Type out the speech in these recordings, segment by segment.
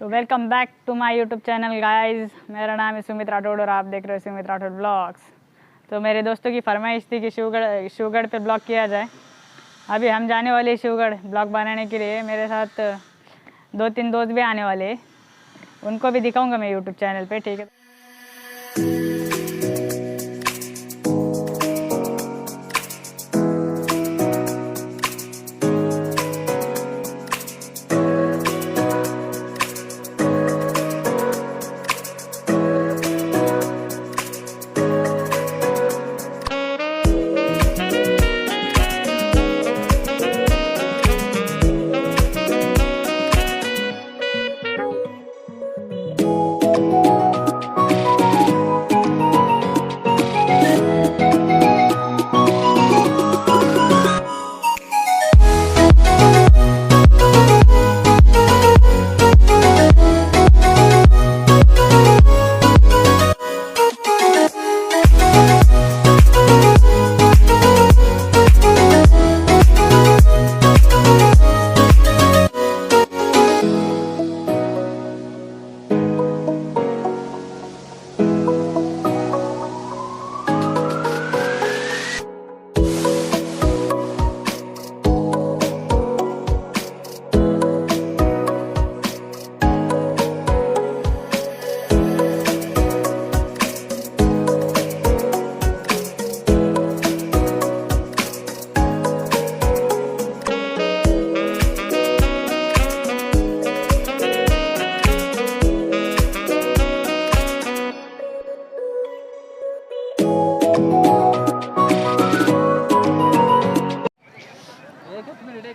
तो welcome back to my YouTube channel guys. मेरा नाम है सुमित राठौड़ और आप देख रहे हो सुमित राठौड़ ब्लॉग्स। तो मेरे दोस्तों की फरमाइश थी कि शिवगढ़ पे ब्लॉग किया जाए। अभी हम जाने वाले शिवगढ़ ब्लॉग बनाने के लिए। मेरे साथ 2-3 दोस्त भी आने वाले हैं, उनको भी दिखाऊंगा मैं यूट्यूब चैनल पे, ठीक है।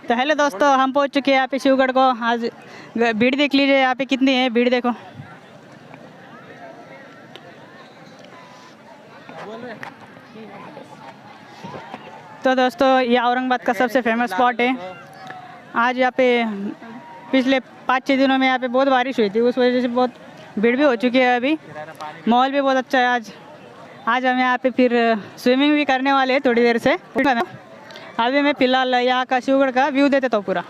तो हेलो दोस्तों, हम पहुंच चुके हैं यहाँ पे शिवगढ़ को। आज भीड़ देख लीजिए यहाँ पे कितनी है भीड़, देखो। तो दोस्तों ये औरंगाबाद का सबसे फेमस स्पॉट है। आज यहाँ पे पिछले 5-6 दिनों में यहाँ पे बहुत बारिश हुई थी, उस वजह से बहुत भीड़ भी हो चुकी है। अभी माहौल भी बहुत अच्छा है। आज हम यहाँ पे फिर स्विमिंग भी करने वाले हैं थोड़ी देर से। अभी मैं फिलहाल यहाँ का शिवगढ़ का व्यू देता हूँ पूरा।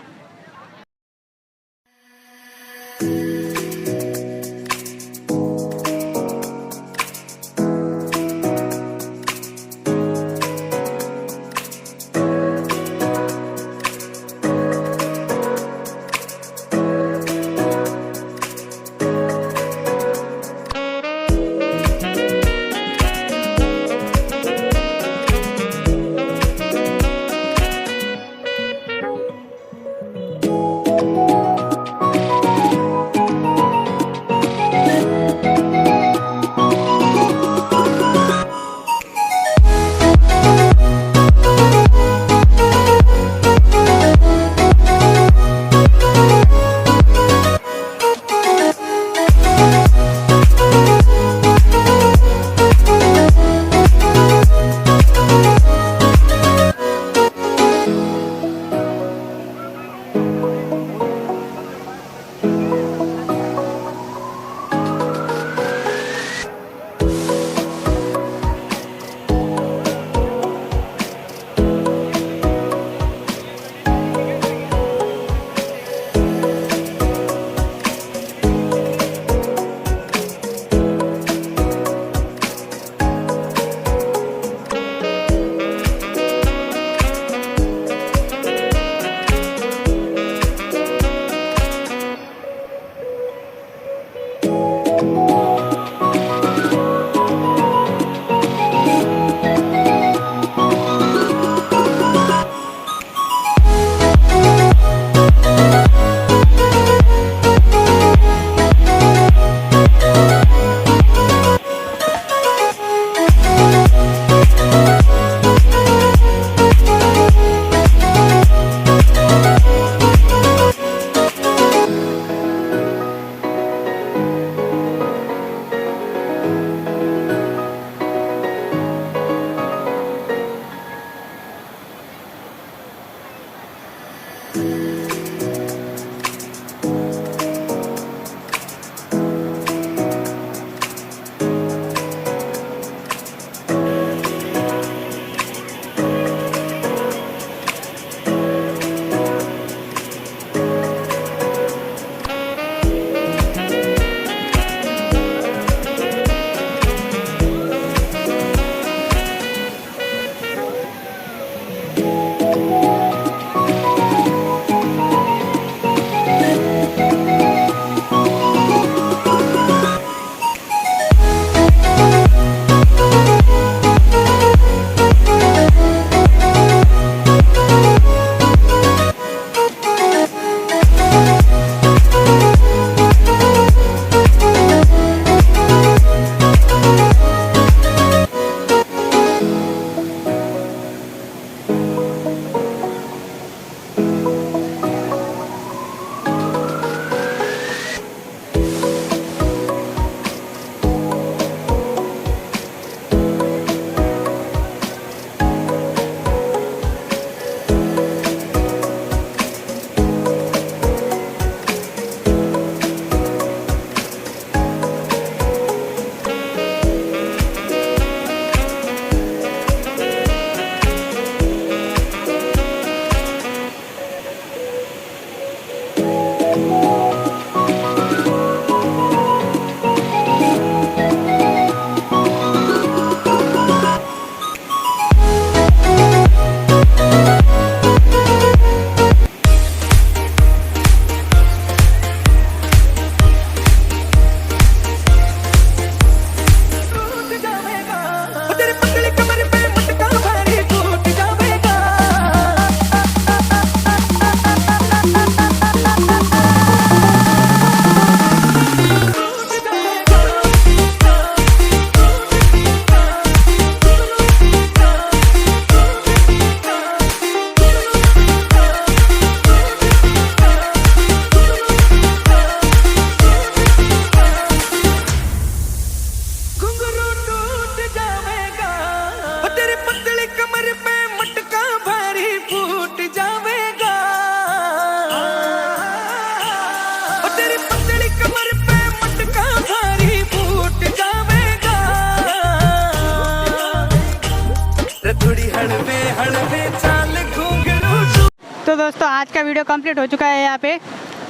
तो दोस्तों आज का वीडियो कंप्लीट हो चुका है यहाँ पे।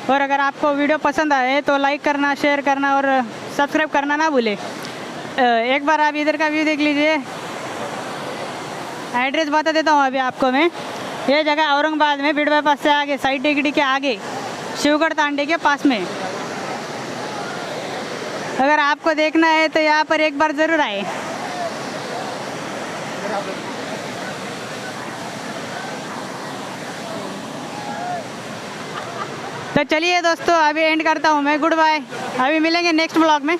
और अगर आपको वीडियो पसंद आए तो लाइक करना, शेयर करना और सब्सक्राइब करना ना भूले। एक बार आप इधर का व्यू देख लीजिए। एड्रेस बता देता हूँ अभी आपको मैं। ये जगह औरंगाबाद में बीड़ बाईपास से आगे, साइड टेकड़ी के आगे, शिवगढ़ तांडे के पास में। अगर आपको देखना है तो यहाँ पर एक बार ज़रूर आए। तो चलिए दोस्तों अभी एंड करता हूँ मैं। Good bye. अभी मिलेंगे नेक्स्ट ब्लॉग में।